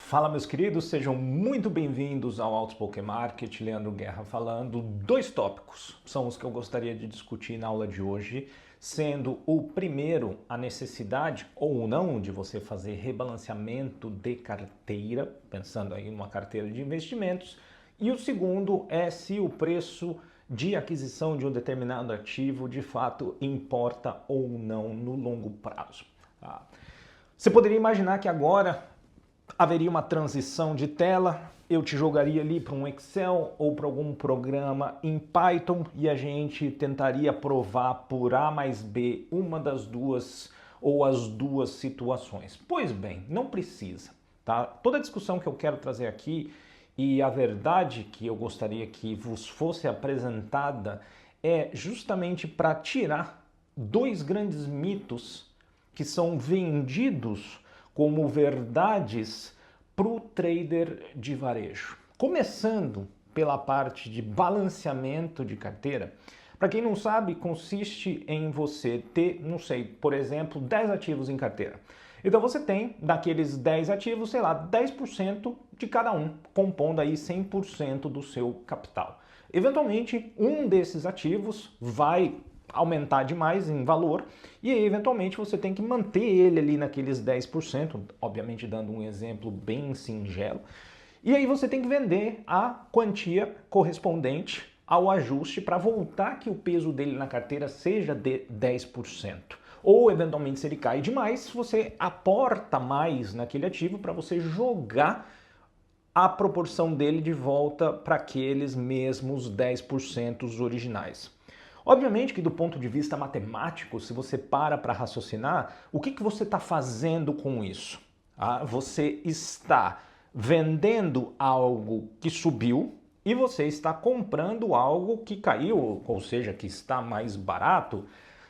Fala, meus queridos, sejam muito bem-vindos ao Outspoken Market. Leandro Guerra falando. Dois tópicos são os que eu gostaria de discutir na aula de hoje, sendo o primeiro a necessidade ou não de você fazer rebalanceamento de carteira, pensando aí numa carteira de investimentos, e o segundo é se o preço de aquisição de um determinado ativo de fato importa ou não no longo prazo. Tá? Você poderia imaginar que agora haveria uma transição de tela, eu te jogaria ali para um Excel ou para algum programa em Python e a gente tentaria provar por A mais B uma das duas ou as duas situações. Pois bem, não precisa, tá? Toda a discussão que eu quero trazer aqui e a verdade que eu gostaria que vos fosse apresentada é justamente para tirar dois grandes mitos que são vendidos como verdades para o trader de varejo. Começando pela parte de balanceamento de carteira. Para quem não sabe, consiste em você ter, não sei, por exemplo, 10 ativos em carteira. Então você tem, daqueles 10 ativos, sei lá, 10% de cada um, compondo aí 100% do seu capital. Eventualmente, um desses ativos vai aumentar demais em valor e aí eventualmente você tem que manter ele ali naqueles 10%, obviamente dando um exemplo bem singelo, e aí você tem que vender a quantia correspondente ao ajuste para voltar que o peso dele na carteira seja de 10%. Ou eventualmente se ele cai demais, você aporta mais naquele ativo para você jogar a proporção dele de volta para aqueles mesmos 10% originais. Obviamente que do ponto de vista matemático, se você para raciocinar, o que você está fazendo com isso? Você está vendendo algo que subiu e você está comprando algo que caiu, ou seja, que está mais barato.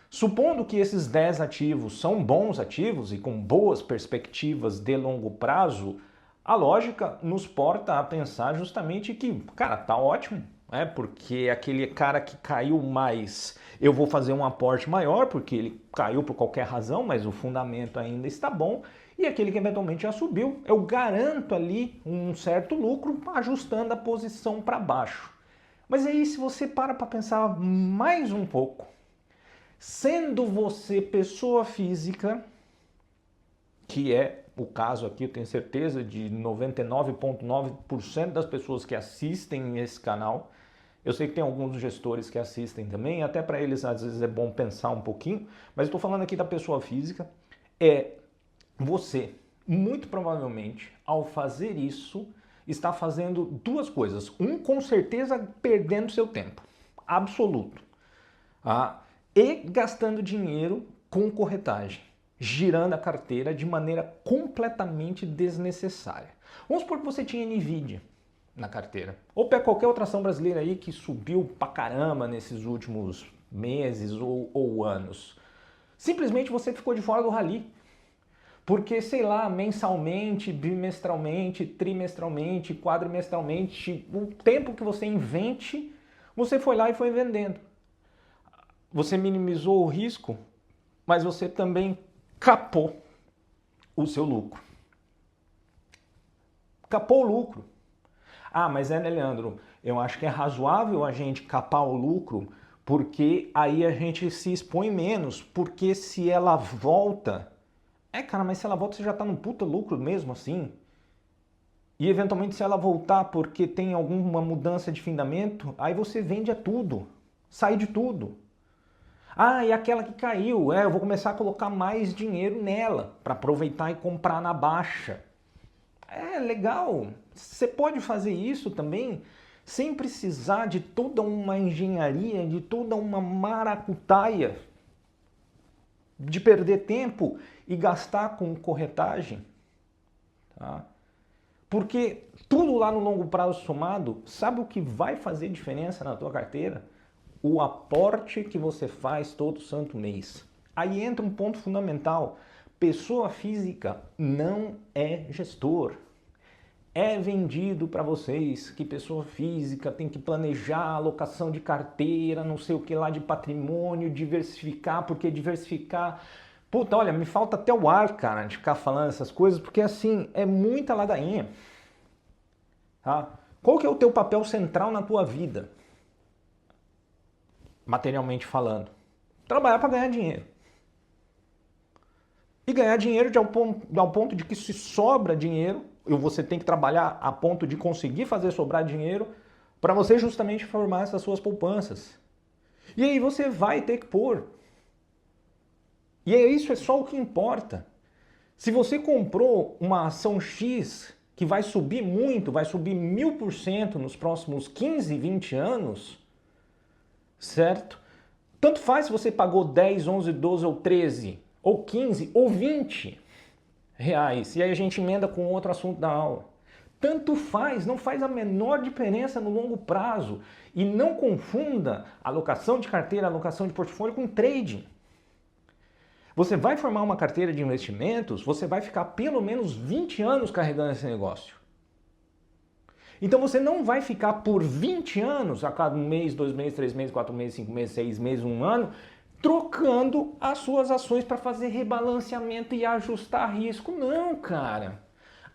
Supondo que esses 10 ativos são bons ativos e com boas perspectivas de longo prazo, a lógica nos porta a pensar justamente que, cara, tá ótimo. Porque aquele cara que caiu mais, eu vou fazer um aporte maior, porque ele caiu por qualquer razão, mas o fundamento ainda está bom, e aquele que eventualmente já subiu, eu garanto ali um certo lucro, ajustando a posição para baixo. Mas aí se você para pensar mais um pouco, sendo você pessoa física, que é o caso aqui, eu tenho certeza de 99,9% das pessoas que assistem esse canal. Eu sei que tem alguns gestores que assistem também, até para eles às vezes é bom pensar um pouquinho, mas estou falando aqui da pessoa física. Você, muito provavelmente, ao fazer isso, está fazendo duas coisas. Com certeza perdendo seu tempo, absoluto. E gastando dinheiro com corretagem, girando a carteira de maneira completamente desnecessária. Vamos supor que você tinha Nvidia na carteira, ou pega qualquer outra ação brasileira aí que subiu pra caramba nesses últimos meses ou anos. Simplesmente você ficou de fora do rally. Porque, sei lá, mensalmente, bimestralmente, trimestralmente, quadrimestralmente, o tempo que você invente, você foi lá e foi vendendo. Você minimizou o risco, mas você também capou o seu lucro. Capou o lucro. Mas né, Leandro, eu acho que é razoável a gente capar o lucro, porque aí a gente se expõe menos, porque se ela volta... cara, mas se ela volta você já está num puta lucro mesmo assim. E eventualmente se ela voltar porque tem alguma mudança de findamento, aí você vende tudo, sai de tudo. E aquela que caiu, eu vou começar a colocar mais dinheiro nela para aproveitar e comprar na baixa. Legal, você pode fazer isso também sem precisar de toda uma engenharia, de toda uma maracutaia, de perder tempo e gastar com corretagem. Tá? Porque tudo lá no longo prazo somado, sabe o que vai fazer diferença na tua carteira? O aporte que você faz todo santo mês. Aí entra um ponto fundamental. Pessoa física não é gestor. É vendido para vocês que pessoa física tem que planejar a alocação de carteira, não sei o que lá de patrimônio, diversificar, porque diversificar Puta, olha, me falta até o ar, cara, de ficar falando essas coisas, porque assim, é muita ladainha. Tá? Qual que é o teu papel central na tua vida? Materialmente falando. Trabalhar para ganhar dinheiro. E ganhar dinheiro ao ponto de que se sobra dinheiro, e você tem que trabalhar a ponto de conseguir fazer sobrar dinheiro para você justamente formar essas suas poupanças. E aí você vai ter que pôr. E isso é só o que importa. Se você comprou uma ação X que vai subir muito, vai subir 1000% nos próximos 15, 20 anos, certo? Tanto faz se você pagou 10, 11, 12 ou 13, ou 15, ou 20 reais. E aí a gente emenda com outro assunto da aula. Tanto faz, não faz a menor diferença no longo prazo. E não confunda alocação de carteira, alocação de portfólio com trading. Você vai formar uma carteira de investimentos, você vai ficar pelo menos 20 anos carregando esse negócio. Então você não vai ficar por 20 anos, a cada um mês, 2 meses, 3 meses, 4 meses, 5 meses, 6 meses, 1 ano, trocando as suas ações para fazer rebalanceamento e ajustar risco. Não, cara.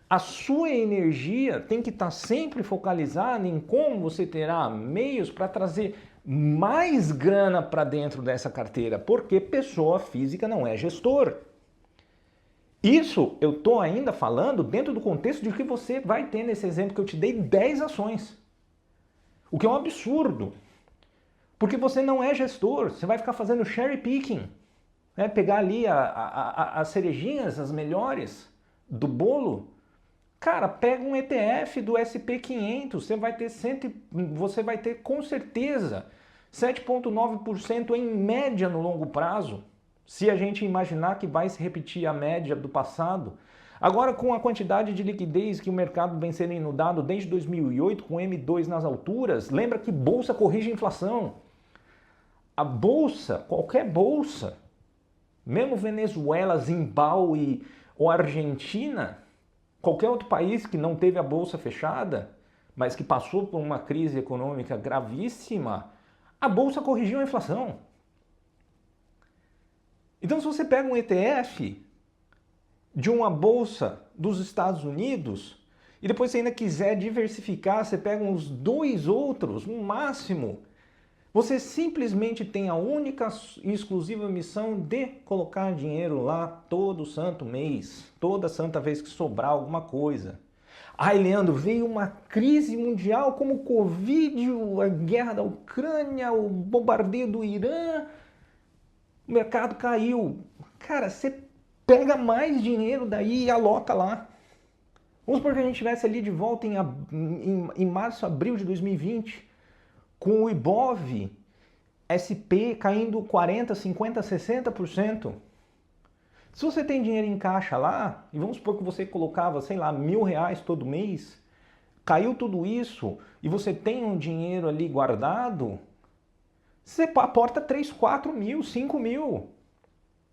A sua energia tem que estar sempre focalizada em como você terá meios para trazer mais grana para dentro dessa carteira, porque pessoa física não é gestor. Isso eu estou ainda falando dentro do contexto de que você vai ter, nesse exemplo que eu te dei, 10 ações. O que é um absurdo. Porque você não é gestor, você vai ficar fazendo cherry picking. Né? Pegar ali as cerejinhas, as melhores do bolo. Cara, pega um ETF do SP500, você vai ter com certeza 7,9% em média no longo prazo, se a gente imaginar que vai se repetir a média do passado. Agora, com a quantidade de liquidez que o mercado vem sendo inundado desde 2008, com M2 nas alturas, lembra que bolsa corrige a inflação. A bolsa, qualquer bolsa, mesmo Venezuela, Zimbábue ou Argentina, qualquer outro país que não teve a bolsa fechada, mas que passou por uma crise econômica gravíssima, a bolsa corrigiu a inflação. Então, se você pega um ETF de uma bolsa dos Estados Unidos e depois você ainda quiser diversificar, você pega uns 2 outros, no máximo, você simplesmente tem a única e exclusiva missão de colocar dinheiro lá todo santo mês, toda santa vez que sobrar alguma coisa. Ai, Leandro, veio uma crise mundial como o Covid, a guerra da Ucrânia, o bombardeio do Irã, o mercado caiu. Cara, você pega mais dinheiro daí e aloca lá. Vamos supor que a gente estivesse ali de volta em março, abril de 2020, com o Ibov, SP caindo 40%, 50%, 60%. Se você tem dinheiro em caixa lá, e vamos supor que você colocava, sei lá, R$1.000 todo mês, caiu tudo isso, e você tem um dinheiro ali guardado, você aporta 3, 4 mil, 5 mil.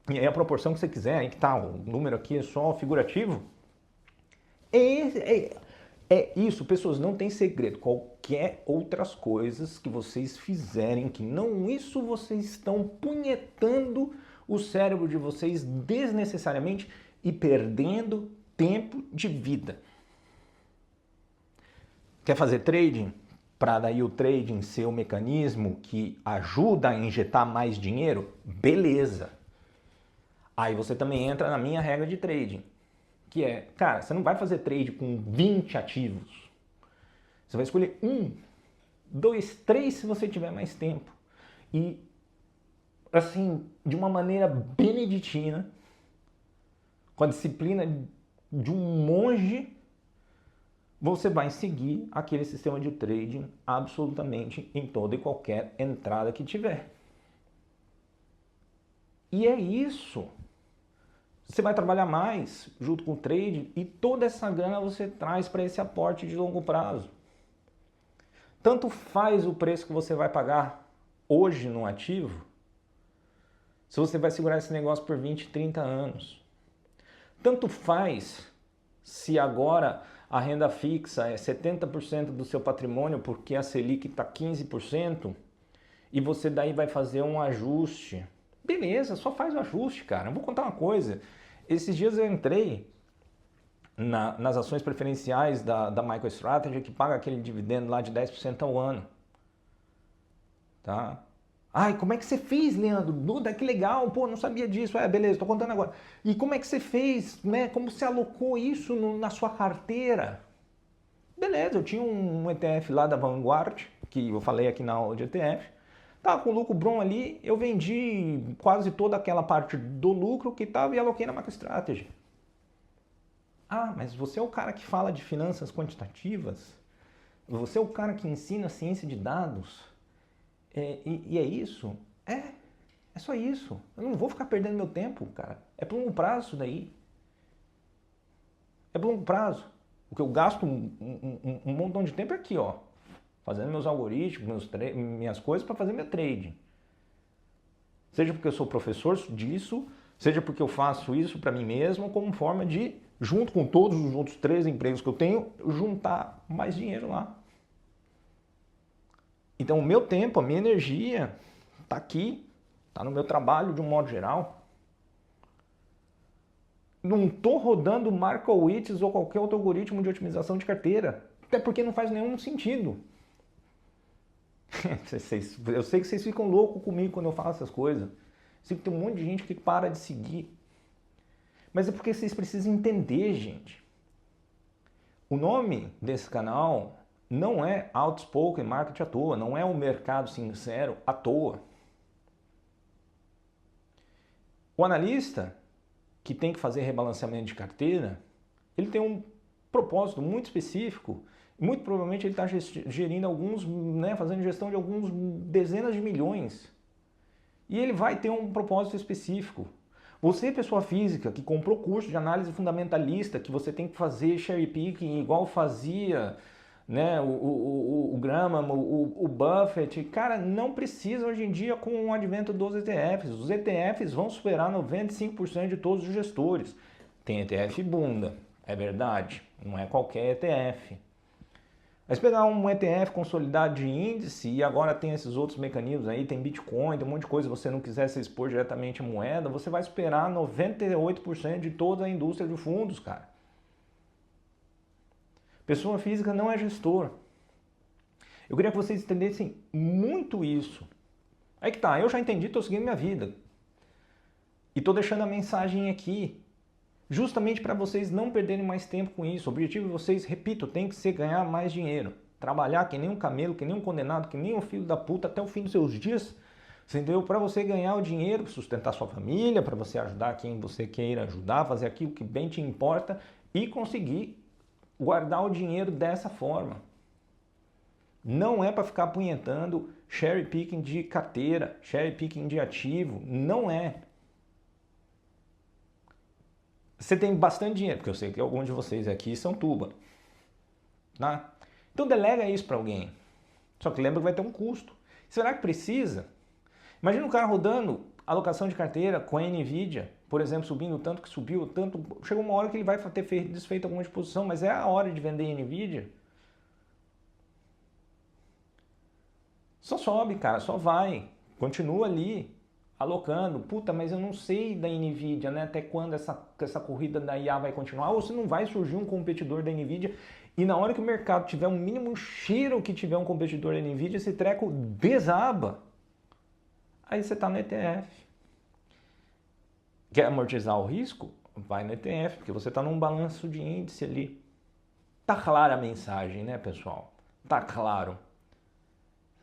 E aí a proporção que você quiser, aí que tá, o número aqui é só figurativo. É isso, pessoas, não tem segredo. Qualquer outras coisas que vocês fizerem, que não isso, vocês estão punhetando o cérebro de vocês desnecessariamente e perdendo tempo de vida. Quer fazer trading? Para daí o trading ser o mecanismo que ajuda a injetar mais dinheiro? Beleza. Aí você também entra na minha regra de trading. Que é, cara, você não vai fazer trade com 20 ativos. Você vai escolher 1, 2, 3 se você tiver mais tempo. E, assim, de uma maneira beneditina, com a disciplina de um monge, você vai seguir aquele sistema de trading absolutamente em toda e qualquer entrada que tiver. E é isso. Você vai trabalhar mais junto com o trade e toda essa grana você traz para esse aporte de longo prazo. Tanto faz o preço que você vai pagar hoje no ativo, se você vai segurar esse negócio por 20, 30 anos. Tanto faz se agora a renda fixa é 70% do seu patrimônio porque a Selic está 15% e você daí vai fazer um ajuste Beleza, só faz o ajuste, cara. Eu vou contar uma coisa. Esses dias eu entrei nas ações preferenciais da MicroStrategy, que paga aquele dividendo lá de 10% ao ano. Tá? Ai, como é que você fez, Leandro? Duda, que legal, pô, não sabia disso. Beleza, tô contando agora. E como é que você fez, né? Como você alocou isso na sua carteira? Beleza, eu tinha um ETF lá da Vanguard, que eu falei aqui na aula de ETF. Tava com o lucro bom ali, eu vendi quase toda aquela parte do lucro que estava e aloquei na MicroStrategy. Ah, mas você é o cara que fala de finanças quantitativas? Você é o cara que ensina ciência de dados? E é isso? É só isso. Eu não vou ficar perdendo meu tempo, cara. É por longo prazo isso daí. É por longo prazo. O que eu gasto um montão de tempo é aqui, ó. Fazendo meus algoritmos, minhas coisas para fazer meu trading. Seja porque eu sou professor disso, seja porque eu faço isso para mim mesmo, como forma de, junto com todos os outros 3 empregos que eu tenho, juntar mais dinheiro lá. Então o meu tempo, a minha energia está aqui, está no meu trabalho de um modo geral. Não estou rodando Markowitz ou qualquer outro algoritmo de otimização de carteira, até porque não faz nenhum sentido. Eu sei que vocês ficam loucos comigo quando eu falo essas coisas. Sei que tem um monte de gente que para de seguir. Mas é porque vocês precisam entender, gente. O nome desse canal não é Outspoken Market à toa, não é o mercado sincero à toa. O analista que tem que fazer rebalanceamento de carteira, ele tem um propósito muito específico. Muito provavelmente ele está gerindo alguns, né, fazendo gestão de alguns dezenas de milhões. E ele vai ter um propósito específico. Você, pessoa física, que comprou curso de análise fundamentalista, que você tem que fazer cherry picking igual fazia, né, o Graham, o Buffett, cara, não precisa hoje em dia com o advento dos ETFs. Os ETFs vão superar 95% de todos os gestores. Tem ETF bunda, é verdade, não é qualquer ETF. Mas pegar um ETF consolidado de índice e agora tem esses outros mecanismos aí, tem Bitcoin, tem um monte de coisa, se você não quiser se expor diretamente a moeda, você vai esperar 98% de toda a indústria de fundos, cara. Pessoa física não é gestor. Eu queria que vocês entendessem muito isso. Aí que tá, eu já entendi, estou seguindo minha vida. E estou deixando a mensagem aqui. Justamente para vocês não perderem mais tempo com isso. O objetivo de vocês, repito, tem que ser ganhar mais dinheiro. Trabalhar que nem um camelo, que nem um condenado, que nem um filho da puta até o fim dos seus dias. Entendeu? Para você ganhar o dinheiro, sustentar sua família, para você ajudar quem você queira ajudar, fazer aquilo que bem te importa e conseguir guardar o dinheiro dessa forma. Não é para ficar apunhetando cherry picking de carteira, cherry picking de ativo. Não é. Você tem bastante dinheiro, porque eu sei que alguns de vocês aqui são tuba. Tá? Então delega isso para alguém. Só que lembra que vai ter um custo. Será que precisa? Imagina um cara rodando alocação de carteira com a Nvidia, por exemplo, subindo tanto que subiu, tanto. Chegou uma hora que ele vai ter desfeito alguma exposição, mas é a hora de vender Nvidia. Só sobe, cara, só vai. Continua ali. Alocando, puta, mas eu não sei da Nvidia, né? Até quando essa corrida da IA vai continuar, ou se não vai surgir um competidor da Nvidia, e na hora que o mercado tiver um mínimo cheiro que tiver um competidor da Nvidia, esse treco desaba. Aí você tá no ETF. Quer amortizar o risco? Vai no ETF, porque você tá num balanço de índice ali. Tá clara a mensagem, né, pessoal? Tá claro.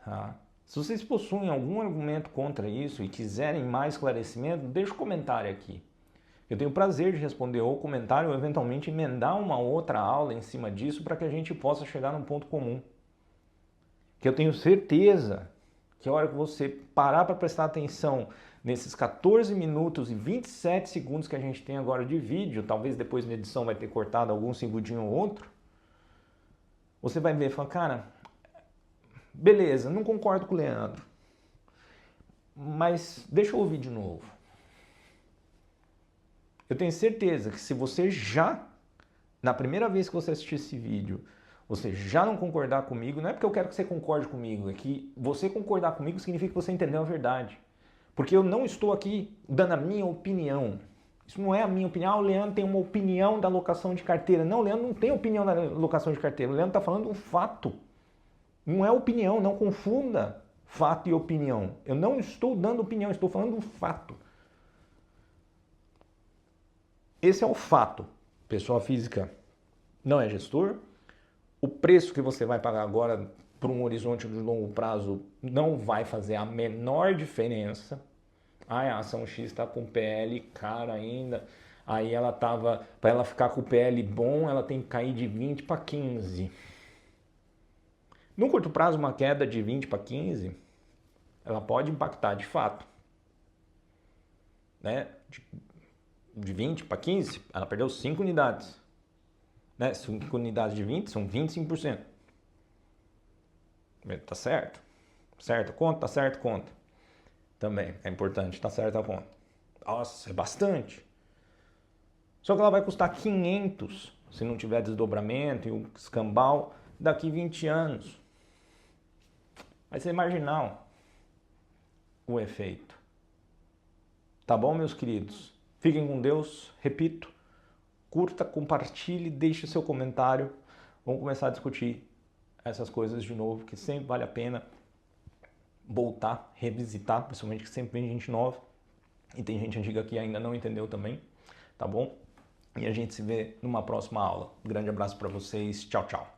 Tá? Se vocês possuem algum argumento contra isso e quiserem mais esclarecimento, deixa um comentário aqui. Eu tenho o prazer de responder o comentário ou eventualmente emendar uma outra aula em cima disso para que a gente possa chegar num ponto comum. Que eu tenho certeza que a hora que você parar para prestar atenção nesses 14 minutos e 27 segundos que a gente tem agora de vídeo, talvez depois na edição vai ter cortado algum segundinho ou outro, você vai ver e falar, cara, beleza, não concordo com o Leandro, mas deixa eu ouvir de novo. Eu tenho certeza que se você já, na primeira vez que você assistir esse vídeo, você já não concordar comigo, não é porque eu quero que você concorde comigo, é que você concordar comigo significa que você entendeu a verdade. Porque eu não estou aqui dando a minha opinião. Isso não é a minha opinião. Ah, o Leandro tem uma opinião da locação de carteira. Não, o Leandro não tem opinião da locação de carteira. O Leandro está falando um fato. Não é opinião, não confunda fato e opinião. Eu não estou dando opinião, estou falando um fato. Esse é o fato. Pessoa física não é gestor. O preço que você vai pagar agora por um horizonte de longo prazo não vai fazer a menor diferença. A ação X está com PL cara ainda. Aí ela estava, para ela ficar com o PL bom, ela tem que cair de 20 para 15. No curto prazo, uma queda de 20 para 15, ela pode impactar de fato. Né? De 20 para 15, ela perdeu 5 unidades. Né? 5 unidades de 20 são 25%. Tá certo? Certo a conta? Tá certo a conta. Também é importante, tá certo a conta. Nossa, é bastante. Só que ela vai custar 500 se não tiver desdobramento e o escambau daqui 20 anos. Vai ser marginal o efeito. Tá bom, meus queridos? Fiquem com Deus. Repito, curta, compartilhe, deixe seu comentário. Vamos começar a discutir essas coisas de novo, que sempre vale a pena voltar, revisitar, principalmente que sempre vem gente nova. E tem gente antiga que ainda não entendeu também, tá bom? E a gente se vê numa próxima aula. Um grande abraço para vocês. Tchau, tchau.